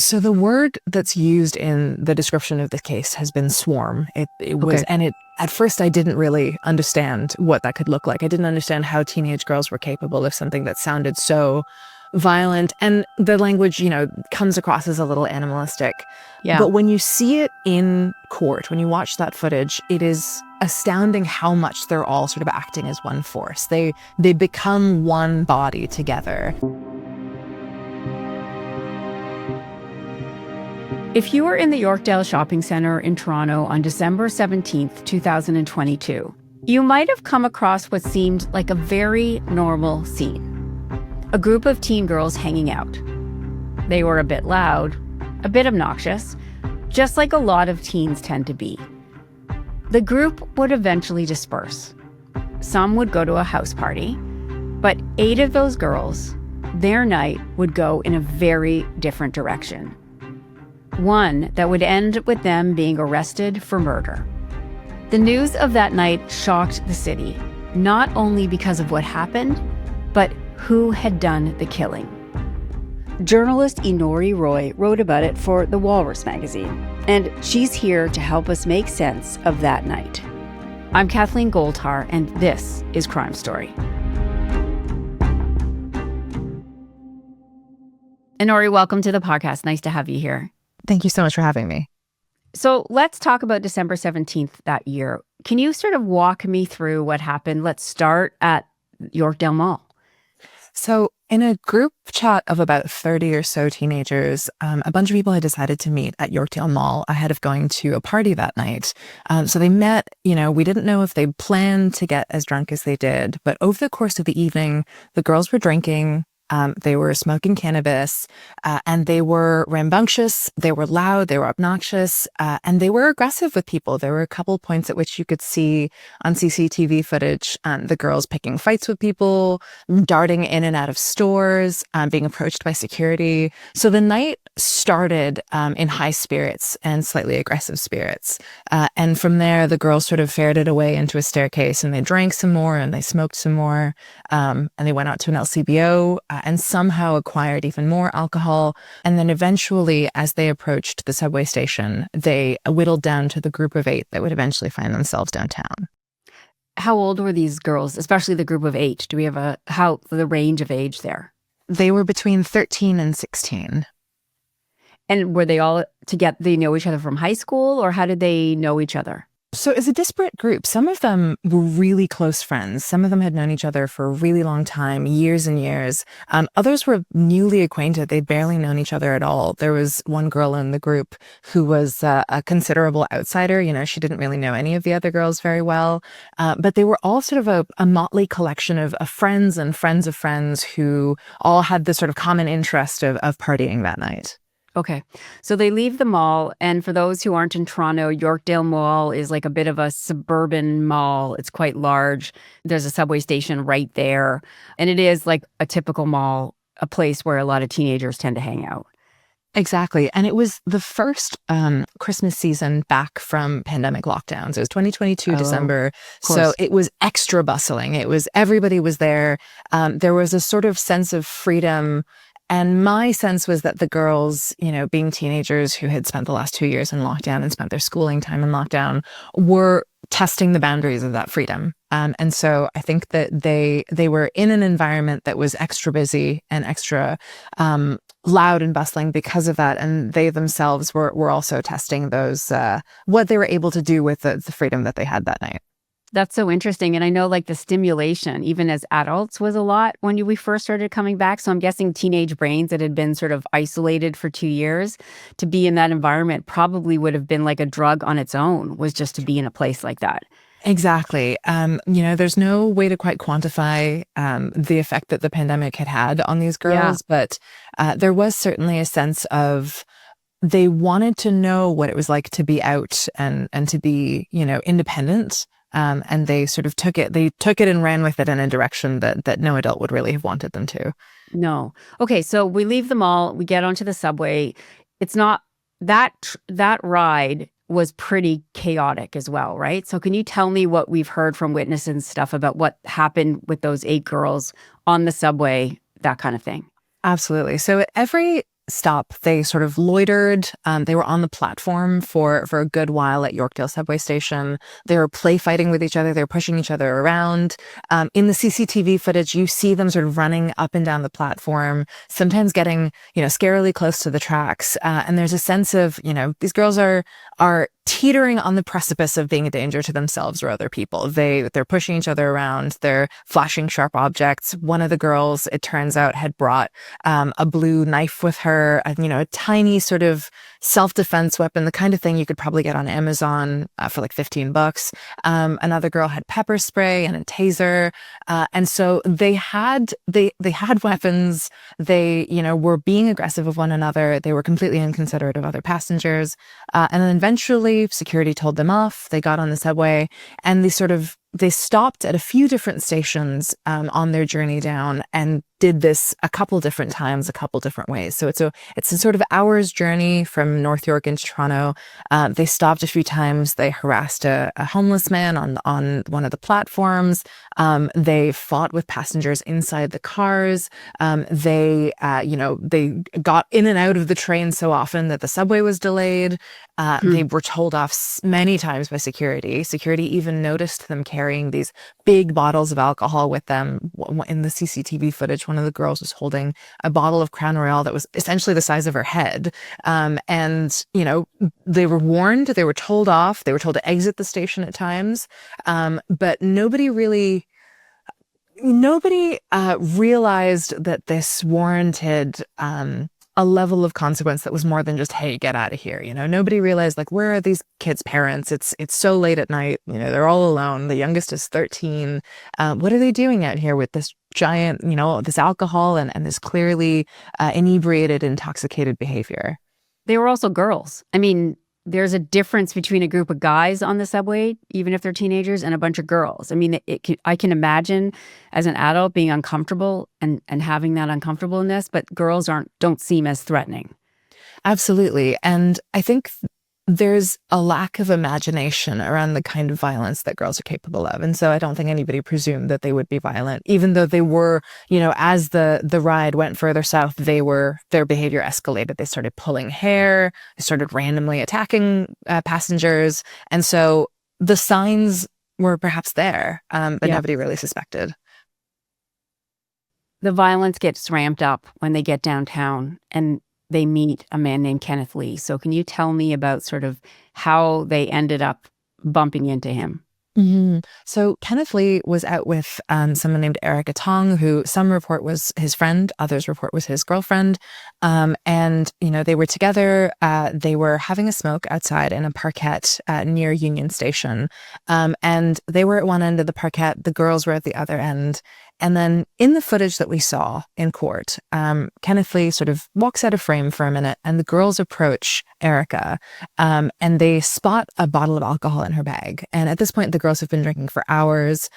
So the word that's used in the description of the case has been swarm. It was, Okay. and at first I didn't really understand what that could look like. I didn't understand how teenage girls were capable of something that sounded so violent. And the language, comes across as a little animalistic. Yeah. But when you see it in court, when you watch that footage, it is astounding how much they're all sort of acting as one force. They become one body together. If you were in the Yorkdale Shopping Centre in Toronto on December 17th, 2022, you might have come across what seemed like a very normal scene. A group of teen girls hanging out. They were a bit loud, a bit obnoxious, just like a lot of teens tend to be. The group would eventually disperse. Some would go to a house party, but 8 of those girls, their night would go in a very different direction. One that would end with them being arrested for murder. The news of that night shocked the city, not only because of what happened, but who had done the killing. Journalist Inori Roy wrote about it for the Walrus magazine, and she's here to help us make sense of that night. I'm Kathleen Goldhar, and this is Crime Story. Inori, welcome to the podcast. Nice to have you here. Thank you so much for having me. So let's talk about December 17th that year. Can you sort of walk me through what happened? Let's start at Yorkdale Mall. So in a group chat of about 30 or so teenagers, a bunch of people had decided to meet at Yorkdale Mall ahead of going to a party that night. So they met, we didn't know if they planned to get as drunk as they did, but over the course of the evening, the girls were drinking. They were smoking cannabis, and they were rambunctious, they were loud, they were obnoxious, and they were aggressive with people. There were a couple points at which you could see on CCTV footage the girls picking fights with people, darting in and out of stores, being approached by security. So the night started in high spirits and slightly aggressive spirits. And from there, the girls sort of ferreted away into a staircase, and they drank some more and they smoked some more, and they went out to an LCBO. And somehow acquired even more alcohol. And then eventually, as they approached the subway station, they whittled down to the group of 8 that would eventually find themselves downtown. How old were these girls, especially the group of 8? Do we have the range of age there? They were between 13 and 16. And were they all together? They know each other from high school, or how did they know each other? So it was a disparate group. Some of them were really close friends. Some of them had known each other for a really long time, years and years. Others were newly acquainted. They'd barely known each other at all. There was one girl in the group who was a considerable outsider. She didn't really know any of the other girls very well. But they were all sort of a motley collection of friends and friends of friends who all had this sort of common interest of partying that night. Okay. So they leave the mall. And for those who aren't in Toronto, Yorkdale Mall is like a bit of a suburban mall. It's quite large. There's a subway station right there. And it is like a typical mall, a place where a lot of teenagers tend to hang out. Exactly. And it was the first Christmas season back from pandemic lockdowns. It was 2022 December. So it was extra bustling. Everybody was there. There was a sort of sense of freedom. And my sense was that the girls, being teenagers who had spent the last 2 years in lockdown and spent their schooling time in lockdown, were testing the boundaries of that freedom. And so I think that they were in an environment that was extra busy and extra loud and bustling because of that. And they themselves were also testing those, what they were able to do with the freedom that they had that night. That's so interesting. And I know the stimulation, even as adults, was a lot when we first started coming back. So I'm guessing teenage brains that had been sort of isolated for 2 years, to be in that environment probably would have been like a drug on its own, was just to be in a place like that. Exactly. There's no way to quite quantify the effect that the pandemic had on these girls, but there was certainly a sense of they wanted to know what it was like to be out and to be, independent. And they sort of took it and ran with it in a direction that no adult would really have wanted them to. No. Okay, so we leave the mall, we get onto the subway. It's not, that ride was pretty chaotic as well, right? So can you tell me what we've heard from witnesses and stuff about what happened with those 8 girls on the subway, that kind of thing? Absolutely. So at every stop. They sort of loitered. They were on the platform for a good while at Yorkdale subway station. They were play fighting with each other. They were pushing each other around. In the CCTV footage, you see them sort of running up and down the platform, sometimes getting, scarily close to the tracks. And there's a sense of, these girls are teetering on the precipice of being a danger to themselves or other people. They're pushing each other around. They're flashing sharp objects. One of the girls, it turns out, had brought a blue knife with her, a tiny sort of self-defense weapon, the kind of thing you could probably get on Amazon for like $15. Another girl had pepper spray and a taser. And so they had weapons. They, were being aggressive of one another. They were completely inconsiderate of other passengers. And then eventually security told them off. They got on the subway and they stopped at a few different stations on their journey down and did this a couple different times, a couple different ways. So it's a sort of hour's journey from North York into Toronto. They stopped a few times. They harassed a homeless man on one of the platforms. They fought with passengers inside the cars. They got in and out of the train so often that the subway was delayed. They were told off many times by security. Security even noticed them carrying these big bottles of alcohol with them. In the CCTV footage, one of the girls was holding a bottle of Crown Royal that was essentially the size of her head. And they were warned, they were told off, they were told to exit the station at times. But nobody realized that this warranted a level of consequence that was more than just, hey, get out of here. Nobody realized, like, where are these kids' parents? It's so late at night. They're all alone. The youngest is 13. What are they doing out here with this giant, this alcohol and this clearly inebriated, intoxicated behavior? They were also girls. I mean, there's a difference between a group of guys on the subway, even if they're teenagers, and a bunch of girls. I mean, I can imagine as an adult being uncomfortable and having that uncomfortableness, but girls don't seem as threatening. Absolutely. And I think there's a lack of imagination around the kind of violence that girls are capable of. And so I don't think anybody presumed that they would be violent, even though they were, as the ride went further south, their behavior escalated. They started pulling hair, they started randomly attacking passengers. And so the signs were perhaps there, but nobody really suspected. The violence gets ramped up when they get downtown and they meet a man named Kenneth Lee. So can you tell me about sort of how they ended up bumping into him? Mm-hmm. So Kenneth Lee was out with someone named Erica Tong, who some report was his friend, others report was his girlfriend. And, they were together. They were having a smoke outside in a parkette near Union Station. And they were at one end of the parkette. The girls were at the other end. And then in the footage that we saw in court, Kenneth Lee sort of walks out of frame for a minute and the girls approach Erica and they spot a bottle of alcohol in her bag. And at this point, the girls have been drinking for hours.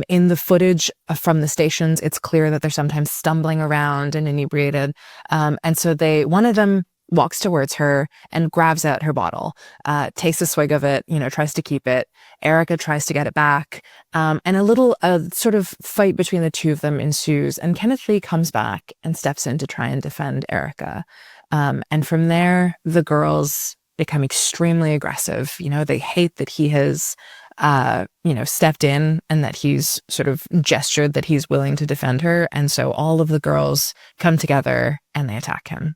In the footage from the stations, it's clear that they're sometimes stumbling around and inebriated. And so one of them walks towards her and grabs out her bottle, takes a swig of it, tries to keep it. Erica tries to get it back. And a sort of fight between the two of them ensues. And Kenneth Lee comes back and steps in to try and defend Erica. And from there, the girls become extremely aggressive. They hate that he has, stepped in and that he's sort of gestured that he's willing to defend her. And so all of the girls come together and they attack him.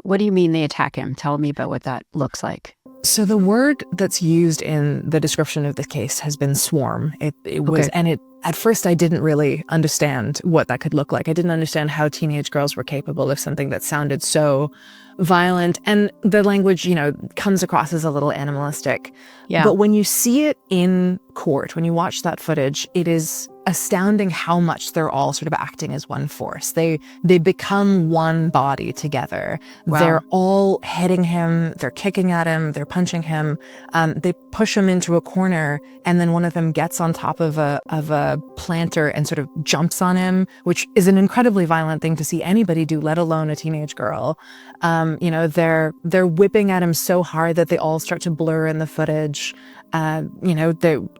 What do you mean they attack him? Tell me about what that looks like. So the word that's used in the description of the case has been swarm. It was, and at first I didn't really understand what that could look like. I didn't understand how teenage girls were capable of something that sounded so violent. And the language, comes across as a little animalistic. Yeah. But when you see it in court, when you watch that footage, it is astounding how much they're all sort of acting as one force. They become one body together. Wow. They're all hitting him. They're kicking at him. They're punching him. They push him into a corner, and then one of them gets on top of a planter and sort of jumps on him, which is an incredibly violent thing to see anybody do, let alone a teenage girl. They're whipping at him so hard that they all start to blur in the footage.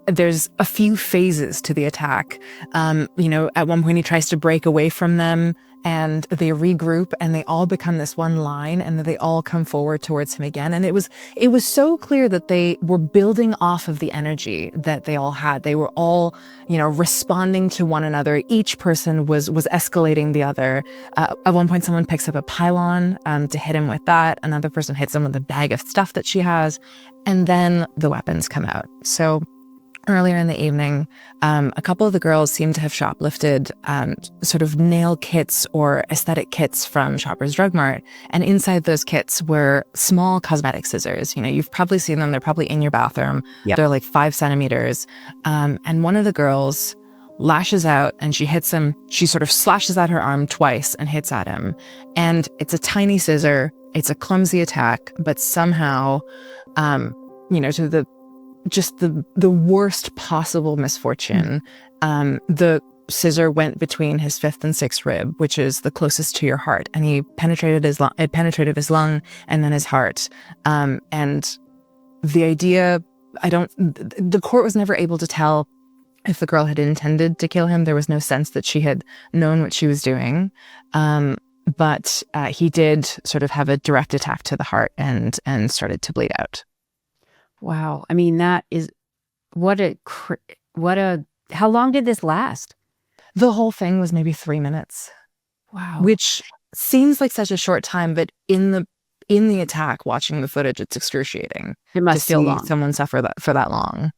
There's a few phases to the attack. At one point he tries to break away from them and they regroup and they all become this one line, and then they all come forward towards him again. And it was so clear that they were building off of the energy that they all had. They were all, responding to one another. Each person was escalating the other. At one point, someone picks up a pylon to hit him with that. Another person hits him with a bag of stuff that she has. And then the weapons come out. So earlier in the evening, a couple of the girls seem to have shoplifted sort of nail kits or aesthetic kits from Shoppers Drug Mart. And inside those kits were small cosmetic scissors. You've probably seen them. They're probably in your bathroom. Yep. They're like 5 centimeters. And one of the girls lashes out and she hits him. She sort of slashes at her arm twice and hits at him. And it's a tiny scissor. It's a clumsy attack, but somehow, to the worst possible misfortune. The scissor went between his 5th and 6th rib, which is the closest to your heart, and it penetrated his lung and then his heart. And the court was never able to tell if the girl had intended to kill him. There was no sense that she had known what she was doing. But he did sort of have a direct attack to the heart and started to bleed out. Wow. I mean, that is how long did this last? The whole thing was maybe 3 minutes. Wow. Which seems like such a short time, but in the attack, watching the footage, it's excruciating. It must feel long. Someone suffer for that long.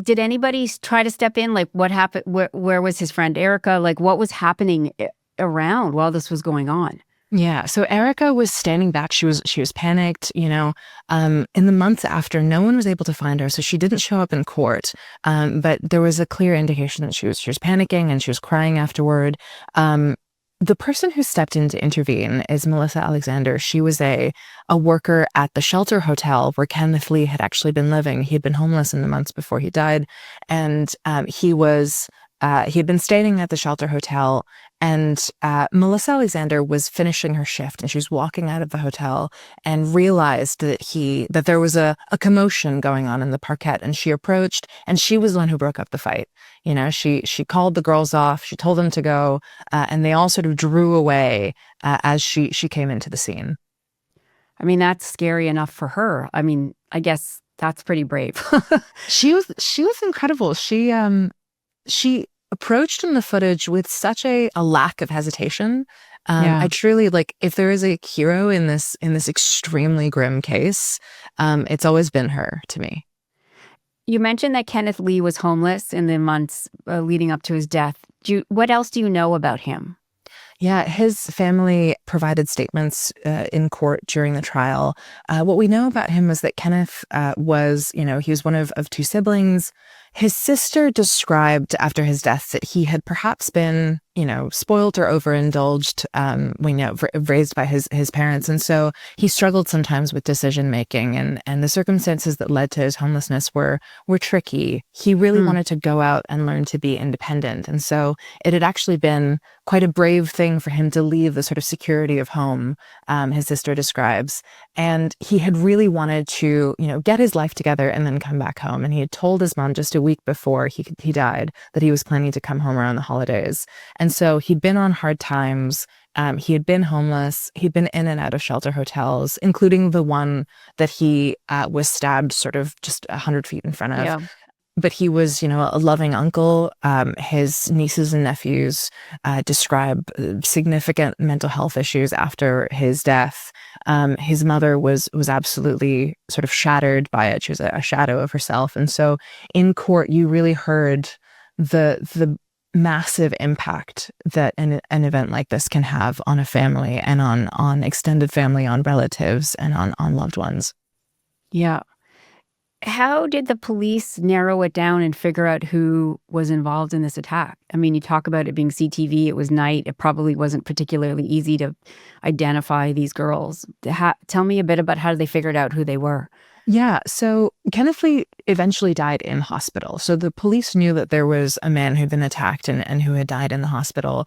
Did anybody try to step in? Like, what happened? Where was his friend Erica? Like, what was happening around while this was going on? Yeah. So Erica was standing back. She was panicked, in the months after, no one was able to find her. So she didn't show up in court. But there was a clear indication that she was panicking and she was crying afterward. The person who stepped in to intervene is Melissa Alexander. She was a worker at the shelter hotel where Kenneth Lee had actually been living. He had been homeless in the months before he died. And he had been staying at the shelter hotel, and Melissa Alexander was finishing her shift, and she was walking out of the hotel and realized that there was a commotion going on in the parquet, and she approached, and she was the one who broke up the fight. She called the girls off, she told them to go, and they all sort of drew away as she came into the scene. I mean, that's scary enough for her. I mean, I guess that's pretty brave. She was incredible. She approached in the footage with such a lack of hesitation. I truly, if there is a hero in this extremely grim case, it's always been her to me. You mentioned that Kenneth Lee was homeless in the months leading up to his death. What else do you know about him? Yeah, his family provided statements in court during the trial. What we know about him was that Kenneth was, he was one of 2 siblings. His sister described after his death that he had perhaps been, spoiled or overindulged, raised by his parents. And so he struggled sometimes with decision making, and the circumstances that led to his homelessness were tricky. He really wanted to go out and learn to be independent. And so it had actually been quite a brave thing for him to leave the sort of security of home, his sister describes. And he had really wanted to, get his life together and then come back home. And he had told his mom just a week before he died that he was planning to come home around the holidays. And so he'd been on hard times. He had been homeless. He'd been in and out of shelter hotels, including the one that he was stabbed sort of just 100 feet in front of. Yeah. But he was, a loving uncle. His nieces and nephews describe significant mental health issues after his death. His mother was absolutely sort of shattered by it. She was a shadow of herself. And so in court, you really heard the massive impact that an event like this can have on a family and on extended family, on relatives, and on loved ones. Yeah. How did the police narrow it down and figure out who was involved in this attack? I mean, you talk about it being CTV, it was night, it probably wasn't particularly easy to identify these girls. Tell me a bit about how they figured out who they were. Yeah, so Kenneth Lee eventually died in hospital. So the police knew that there was a man who'd been attacked and who had died in the hospital.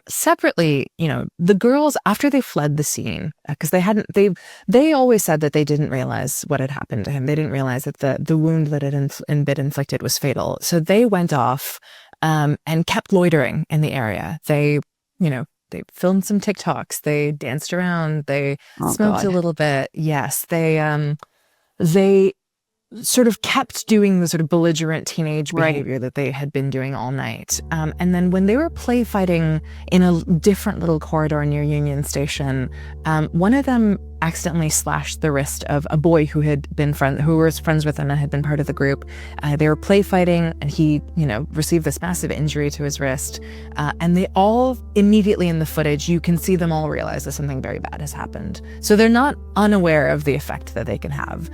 Separately, the girls, after they fled the scene, because they always said that they didn't realize what had happened to him. They didn't realize that the wound that had been inflicted was fatal. So they went off and kept loitering in the area. They they filmed some TikToks, they danced around, they Oh smoked a God. little bit. Yes, they sort of kept doing the sort of belligerent teenage Right. behavior that they had been doing all night. And then when they were play fighting in a different little corridor near Union Station, one of them accidentally slashed the wrist of a boy who was friends with them and had been part of the group. They were play fighting, and he, received this massive injury to his wrist. And they all immediately in the footage, you can see them all realize that something very bad has happened. So they're not unaware of the effect that they can have.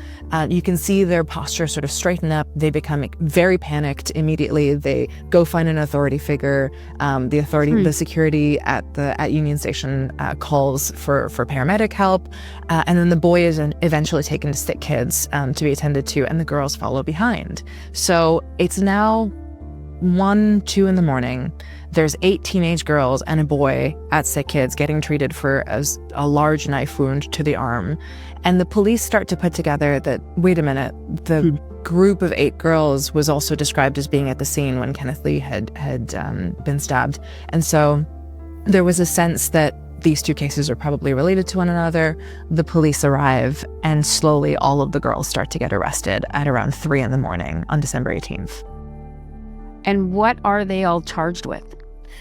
You can see their posture sort of straighten up. They become very panicked immediately. They go find an authority figure. The security at Union Station calls for paramedic help. And then the boy is eventually taken to Sick Kids to be attended to, and the girls follow behind. So it's now 1, 2 in the morning. There's 8 teenage girls and a boy at Sick Kids getting treated for a large knife wound to the arm. And the police start to put together that, wait a minute, the group of 8 girls was also described as being at the scene when Kenneth Lee had been stabbed. And so there was a sense that these 2 cases are probably related to one another. The police arrive, and slowly all of the girls start to get arrested at around 3 in the morning on December 18th. And what are they all charged with?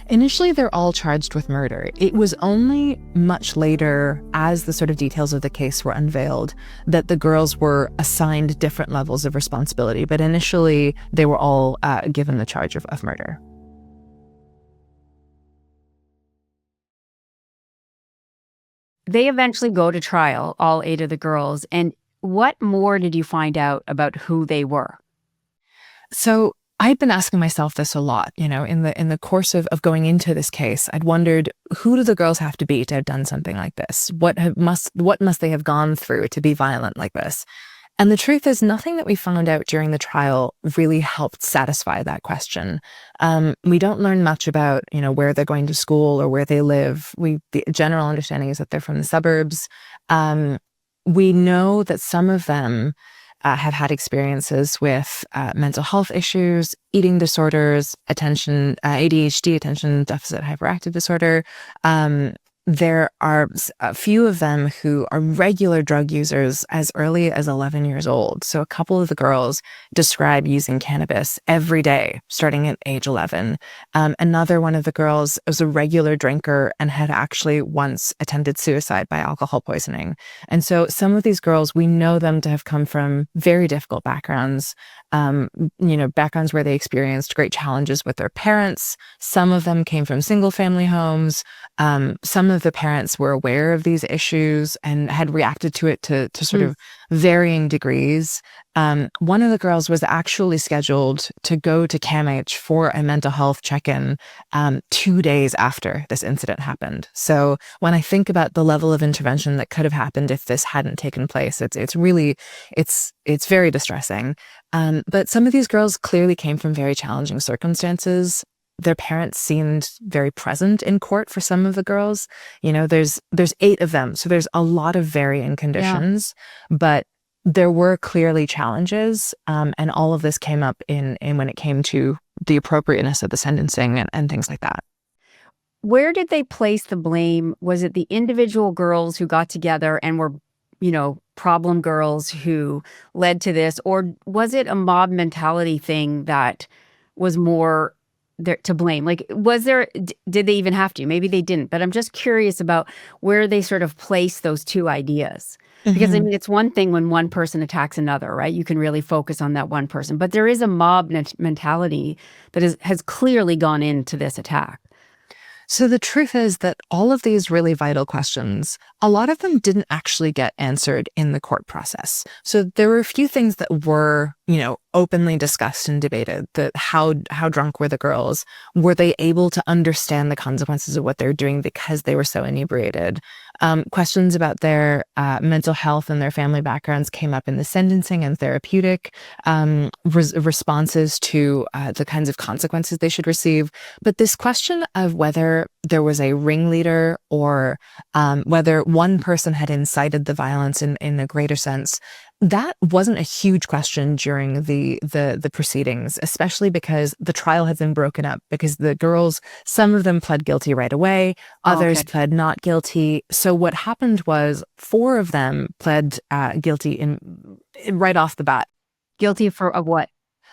Initially, they're all charged with murder. It was only much later, as the sort of details of the case were unveiled, that the girls were assigned different levels of responsibility. But initially, they were all given the charge of murder. They eventually go to trial, all 8 of the girls. And what more did you find out about who they were? So I'd been asking myself this a lot, in the course of going into this case. I'd wondered, who do the girls have to be to have done something like this? What must they have gone through to be violent like this? And the truth is, nothing that we found out during the trial really helped satisfy that question. We don't learn much about, where they're going to school or where they live. The general understanding is that they're from the suburbs. We know that some of them have had experiences with mental health issues, eating disorders, ADHD, attention deficit hyperactive disorder. There are a few of them who are regular drug users as early as 11 years old. So a couple of the girls describe using cannabis every day, starting at age 11. Another one of the girls was a regular drinker and had actually once attempted suicide by alcohol poisoning. And so some of these girls, we know them to have come from very difficult backgrounds, backgrounds where they experienced great challenges with their parents. Some of them came from single family homes. Some of the parents were aware of these issues and had reacted to it to sort of varying degrees. One of the girls was actually scheduled to go to CAMH for a mental health check-in 2 days after this incident happened. So when I think about the level of intervention that could have happened if this hadn't taken place, it's very distressing. But some of these girls clearly came from very challenging circumstances. Their parents seemed very present in court for some of the girls. There's 8 of them, so there's a lot of varying conditions, but there were clearly challenges, and all of this came up in when it came to the appropriateness of the sentencing and things like that. Where did they place the blame? Was it the individual girls who got together and were, problem girls who led to this, or was it a mob mentality thing that was more there to blame? Like, did they even have to? Maybe they didn't, but I'm just curious about where they sort of place those 2 ideas. Because I mean, it's one thing when one person attacks another, right? You can really focus on that one person, but there is a mob mentality that has clearly gone into this attack. So the truth is that all of these really vital questions, a lot of them didn't actually get answered in the court process. So there were a few things that were, openly discussed and debated. That how drunk were the girls? Were they able to understand the consequences of what they're doing because they were so inebriated? Questions about their mental health and their family backgrounds came up in the sentencing and therapeutic responses to the kinds of consequences they should receive. But this question of whether there was a ringleader or whether one person had incited the violence in a greater sense, That wasn't a huge question during the proceedings, especially because the trial had been broken up because the girls, some of them pled guilty right away, Oh, others okay. pled not guilty. So what happened was four of them pled guilty in right off the bat. Guilty of what?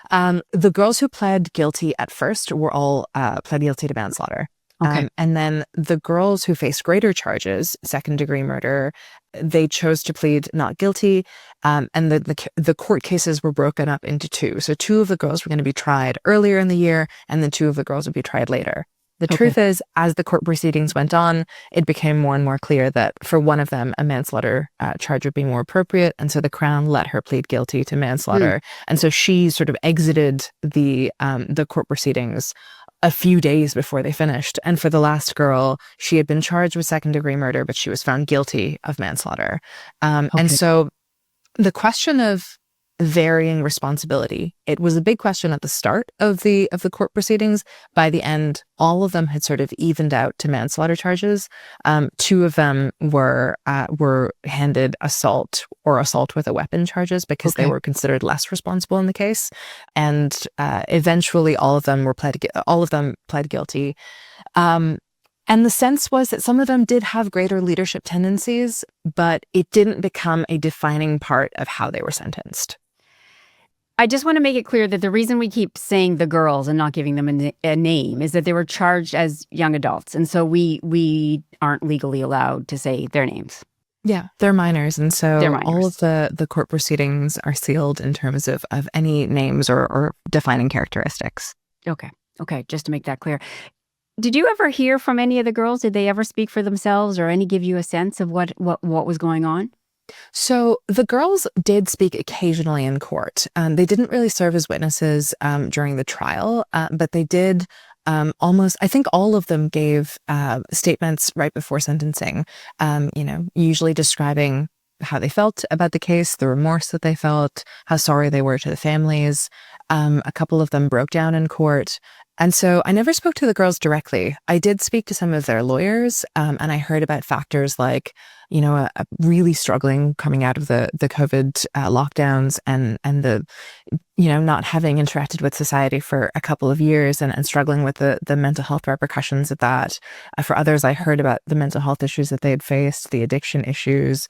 The girls who pled guilty at first were all pled guilty to manslaughter. Okay. And then the girls who faced greater charges, second degree murder, they chose to plead not guilty. And the court cases were broken up into two. So two of the girls were going to be tried earlier in the year, and then two of the girls would be tried later. The Okay. truth is, as the court proceedings went on, it became more and more clear that for one of them, a manslaughter charge would be more appropriate. And so the Crown let her plead guilty to manslaughter. And so she sort of exited the court proceedings a few days before they finished. And for the last girl, she had been charged with second degree murder, but she was found guilty of manslaughter. And Okay. so the question of varying responsibility, it was a big question at the start of the court proceedings. By the end, all of them had sort of evened out to manslaughter charges. Two of them were handed assault or assault with a weapon charges because they Okay. were considered less responsible in the case. And eventually, all of them pled guilty. And the sense was that some of them did have greater leadership tendencies, but it didn't become a defining part of how they were sentenced. I just want to make it clear that the reason we keep saying the girls and not giving them a name is that they were charged as young adults. And so we aren't legally allowed to say their names. Yeah, they're minors. And so They're all minors. of the court proceedings are sealed in terms of any names or defining characteristics. Okay. Okay. Just to make that clear. Did you ever hear from any of the girls? Did they ever speak for themselves or any give you a sense of what was going on? So the girls did speak occasionally in court. They didn't really serve as witnesses during the trial, but they did I think all of them gave statements right before sentencing, usually describing how they felt about the case, the remorse that they felt, how sorry they were to the families. A couple of them broke down in court. And so I never spoke to the girls directly. I did speak to some of their lawyers, and I heard about factors like, a really struggling coming out of the COVID lockdowns and the, not having interacted with society for a couple of years and struggling with the mental health repercussions of that. For others, I heard about the mental health issues that they had faced, the addiction issues,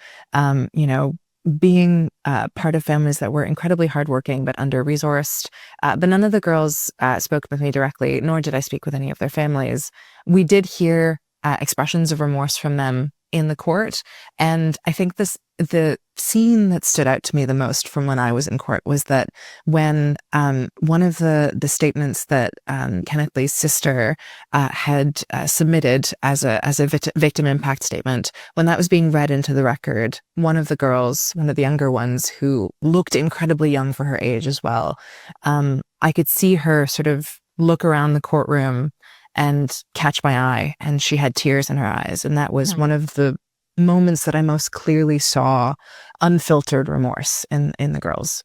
being part of families that were incredibly hardworking but under-resourced. But none of the girls spoke with me directly, nor did I speak with any of their families. We did hear expressions of remorse from them in the court. And I think the scene that stood out to me the most from when I was in court was that when one of the statements that Kenneth Lee's sister had submitted as a victim impact statement, when that was being read into the record, one of the younger ones who looked incredibly young for her age as well, I could see her sort of look around the courtroom and catch my eye, and she had tears in her eyes. And that was one of the moments that I most clearly saw unfiltered remorse in the girls.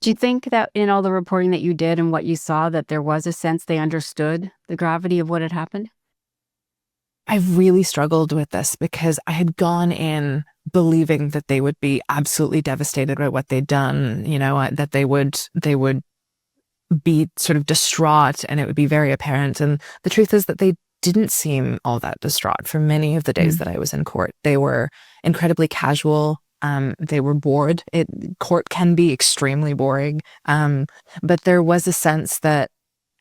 Do you think that in all the reporting that you did and what you saw, that there was a sense they understood the gravity of what had happened? I really struggled with this because I had gone in believing that they would be absolutely devastated by what they'd done, that they would be sort of distraught and it would be very apparent. And the truth is that they didn't seem all that distraught for many of the days that I was in court. They were incredibly casual. They were bored. Court can be extremely boring. But there was a sense that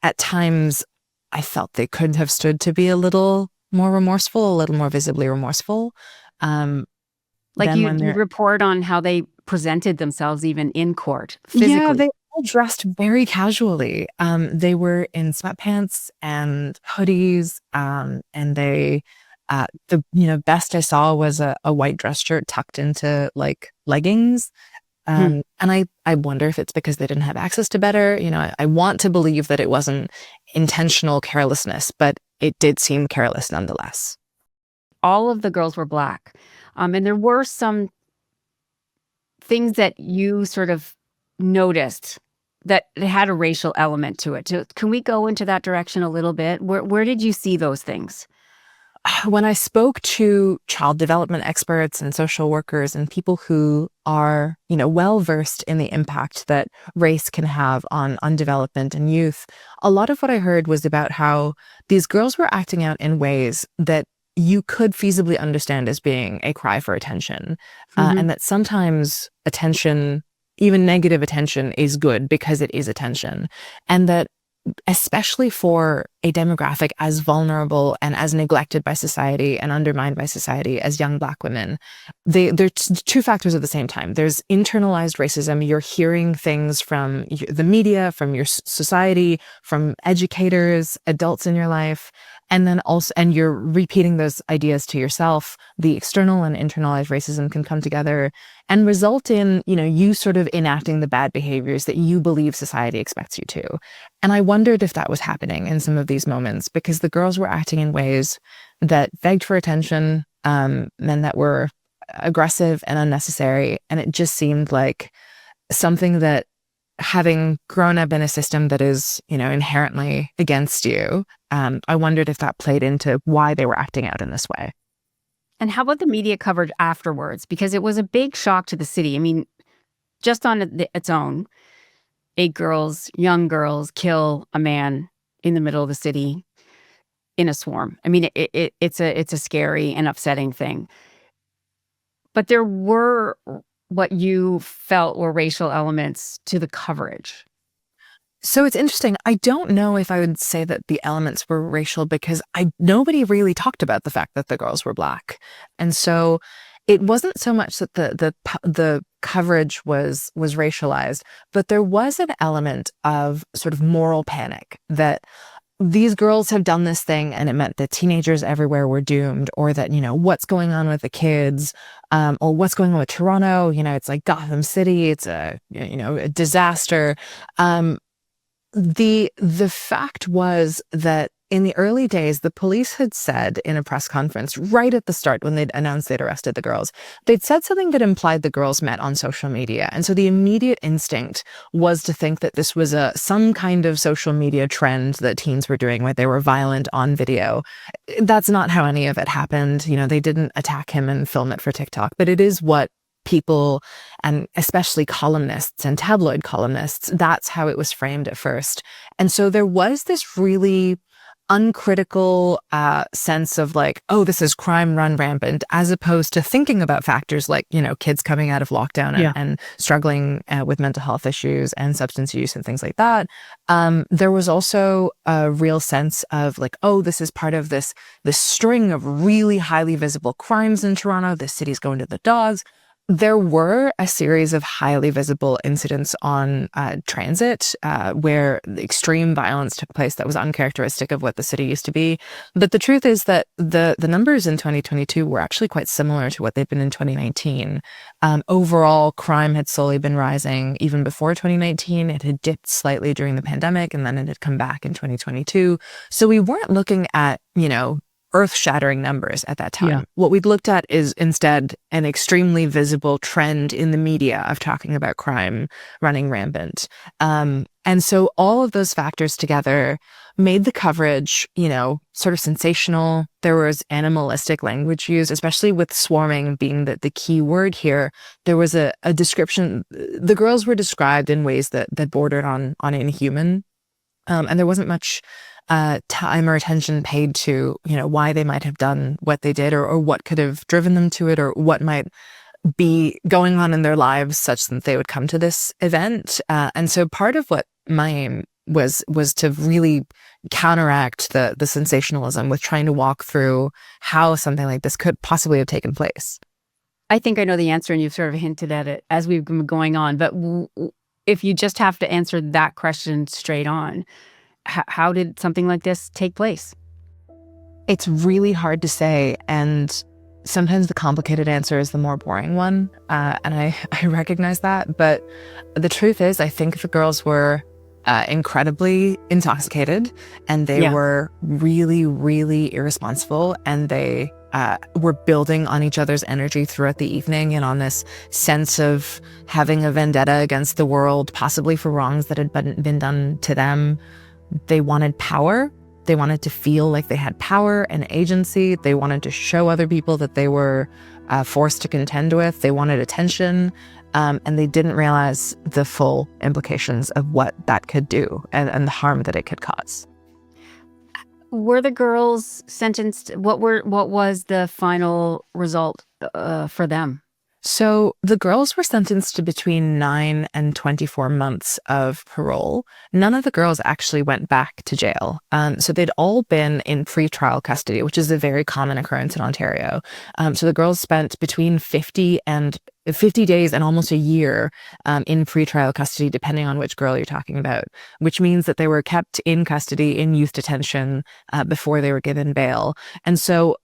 at times I felt they could have stood to be a little more remorseful, a little more visibly remorseful. Like you report on how they presented themselves even in court physically. Yeah, they all dressed very casually. They were in sweatpants and hoodies, and they, the best I saw was a white dress shirt tucked into like leggings. And I wonder if it's because they didn't have access to better. I want to believe that it wasn't intentional carelessness, but it did seem careless nonetheless. All of the girls were Black. And there were some things that you sort of noticed that it had a racial element to it. Can we go into that direction a little bit? Where did you see those things? When I spoke to child development experts and social workers and people who are, well versed in the impact that race can have on development and youth, a lot of what I heard was about how these girls were acting out in ways that you could feasibly understand as being a cry for attention, Hmm. and that sometimes attention, even negative attention, is good because it is attention, and that especially for a demographic as vulnerable and as neglected by society and undermined by society as young Black women, they're two factors at the same time. There's internalized racism. You're hearing things from the media, from your society, from educators, adults in your life, and then also, and you're repeating those ideas to yourself. The external and internalized racism can come together and result in, you sort of enacting the bad behaviors that you believe society expects you to. And I wondered if that was happening in some of these moments, because the girls were acting in ways that begged for attention, and that were aggressive and unnecessary. And it just seemed like something that, having grown up in a system that is, inherently against you, I wondered if that played into why they were acting out in this way. And how about the media coverage afterwards? Because it was a big shock to the city. I mean, just on its own, 8 girls, young girls, kill a man in the middle of the city in a swarm. I mean, it's a scary and upsetting thing. But there were what you felt were racial elements to the coverage. So it's interesting. I don't know if I would say that the elements were racial, because nobody really talked about the fact that the girls were Black. And so it wasn't so much that the coverage was racialized, but there was an element of sort of moral panic that these girls have done this thing and it meant that teenagers everywhere were doomed, or that, what's going on with the kids, or what's going on with Toronto, it's like Gotham City, it's a disaster. The fact was that in the early days, the police had said in a press conference right at the start, when they'd announced they'd arrested the girls, they'd said something that implied the girls met on social media. And so the immediate instinct was to think that this was some kind of social media trend that teens were doing, where they were violent on video. That's not how any of it happened. They didn't attack him and film it for TikTok, but it is what people, and especially columnists and tabloid columnists, that's how it was framed at first. And so there was this really uncritical sense of like, oh, this is crime run rampant, as opposed to thinking about factors like, kids coming out of lockdown and struggling with mental health issues and substance use and things like that. There was also a real sense of like, oh, this is part of this string of really highly visible crimes in Toronto. This city's going to the dogs. There were a series of highly visible incidents on transit where extreme violence took place that was uncharacteristic of what the city used to be. But the truth is that the numbers in 2022 were actually quite similar to what they'd been in 2019. Overall, crime had slowly been rising even before 2019. It had dipped slightly during the pandemic, and then it had come back in 2022. So we weren't looking at, earth-shattering numbers at that time. Yeah. What we'd looked at is instead an extremely visible trend in the media of talking about crime running rampant. And so all of those factors together made the coverage, sort of sensational. There was animalistic language used, especially with swarming being the key word here. There was a description. The girls were described in ways that bordered on inhuman. And there wasn't much time or attention paid to, why they might have done what they did, or what could have driven them to it, or what might be going on in their lives such that they would come to this event. And so part of what my aim was to really counteract the sensationalism with trying to walk through how something like this could possibly have taken place. I think I know the answer, and you've sort of hinted at it as we've been going on. But if you just have to answer that question straight on, how did something like this take place? It's really hard to say, and sometimes the complicated answer is the more boring one, and I recognize that. But the truth is, I think the girls were incredibly intoxicated, and they were really, really irresponsible, and they were building on each other's energy throughout the evening, and on this sense of having a vendetta against the world, possibly for wrongs that had been done to them. They wanted power, They wanted to feel like they had power and agency. They wanted to show other people that they were forced to contend with. They wanted attention. And they didn't realize the full implications of what that could do and the harm that it could cause. Were the girls sentenced? What was the final result for them? So the girls were sentenced to between 9 and 24 months of parole. None of the girls actually went back to jail. So they'd all been in pretrial custody, which is a very common occurrence in Ontario. So the girls spent between 50 days and almost a year in pretrial custody, depending on which girl you're talking about, which means that they were kept in custody in youth detention before they were given bail. And so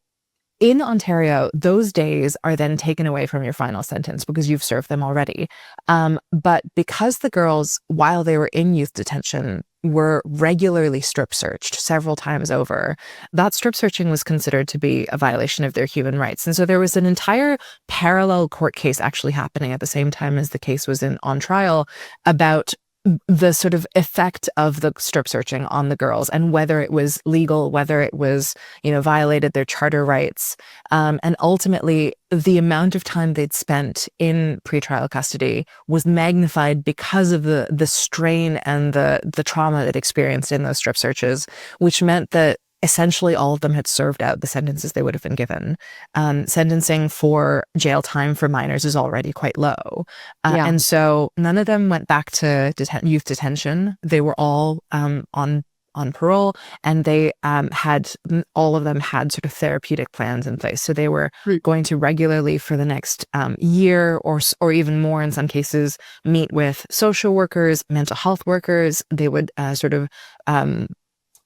in Ontario, those days are then taken away from your final sentence because you've served them already. But because the girls, while they were in youth detention, were regularly strip searched several times over, that strip searching was considered to be a violation of their human rights. And so there was an entire parallel court case actually happening at the same time as the case was on trial about the sort of effect of the strip searching on the girls and whether it was legal, whether it was, violated their charter rights. And ultimately, the amount of time they'd spent in pretrial custody was magnified because of the strain and the trauma they'd experienced in those strip searches, which meant that essentially all of them had served out the sentences they would have been given. Sentencing for jail time for minors is already quite low. And so none of them went back to youth detention. They were all on parole, and they all of them had sort of therapeutic plans in place. So they were going to regularly for the next year or even more in some cases meet with social workers, mental health workers. They would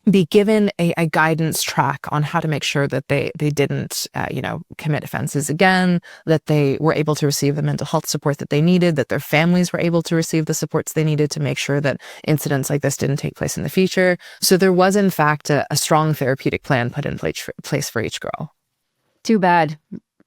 be given a guidance track on how to make sure that they didn't, commit offenses again, that they were able to receive the mental health support that they needed, that their families were able to receive the supports they needed to make sure that incidents like this didn't take place in the future. So there was, in fact, a strong therapeutic plan put in place for each girl. Too bad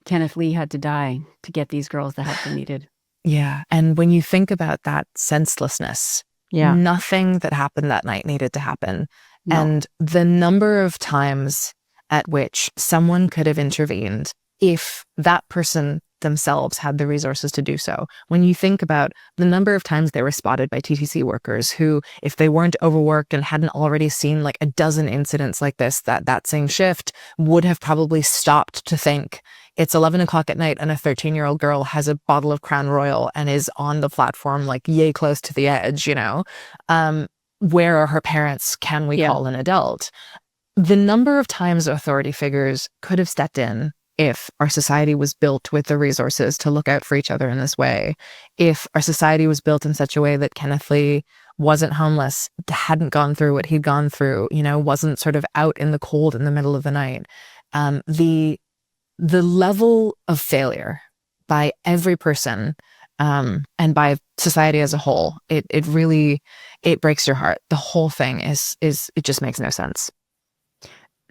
Kenneth Lee had to die to get these girls the help they needed. Yeah. And when you think about that senselessness, nothing that happened that night needed to happen. No. And the number of times at which someone could have intervened if that person themselves had the resources to do so. When you think about the number of times they were spotted by TTC workers who, if they weren't overworked and hadn't already seen like a dozen incidents like this, that same shift would have probably stopped to think, it's 11 o'clock at night and a 13-year-old girl has a bottle of Crown Royal and is on the platform like yay close to the edge, where are her parents? Can we call an adult? The number of times authority figures could have stepped in if our society was built with the resources to look out for each other in this way, if our society was built in such a way that Kenneth Lee wasn't homeless, hadn't gone through what he'd gone through, wasn't sort of out in the cold in the middle of the night. The level of failure by every person and by society as a whole, it really breaks your heart. The whole thing is it just makes no sense.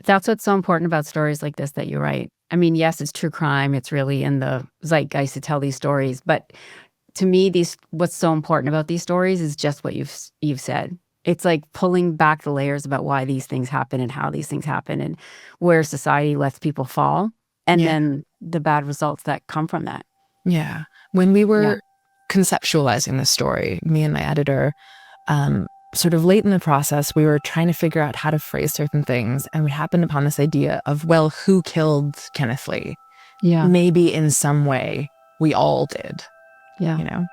That's what's so important about stories like this that you write. I mean, yes, it's true crime. It's really in the zeitgeist to tell these stories. But to me, what's so important about these stories is just what you've said. It's like pulling back the layers about why these things happen and how these things happen and where society lets people fall and then the bad results that come from that. Yeah. When we were conceptualizing this story, me and my editor, sort of late in the process, we were trying to figure out how to phrase certain things. And we happened upon this idea of, well, who killed Kenneth Lee? Yeah. Maybe in some way we all did. Yeah.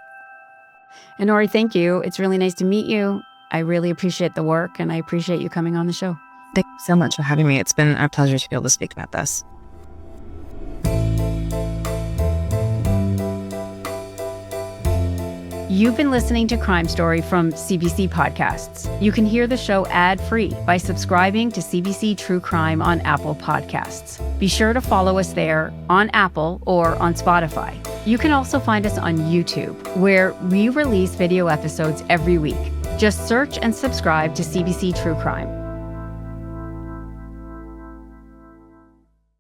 Inori, thank you. It's really nice to meet you. I really appreciate the work and I appreciate you coming on the show. Thank you so much for having me. It's been a pleasure to be able to speak about this. You've been listening to Crime Story from CBC Podcasts. You can hear the show ad-free by subscribing to CBC True Crime on Apple Podcasts. Be sure to follow us there on Apple or on Spotify. You can also find us on YouTube, where we release video episodes every week. Just search and subscribe to CBC True Crime.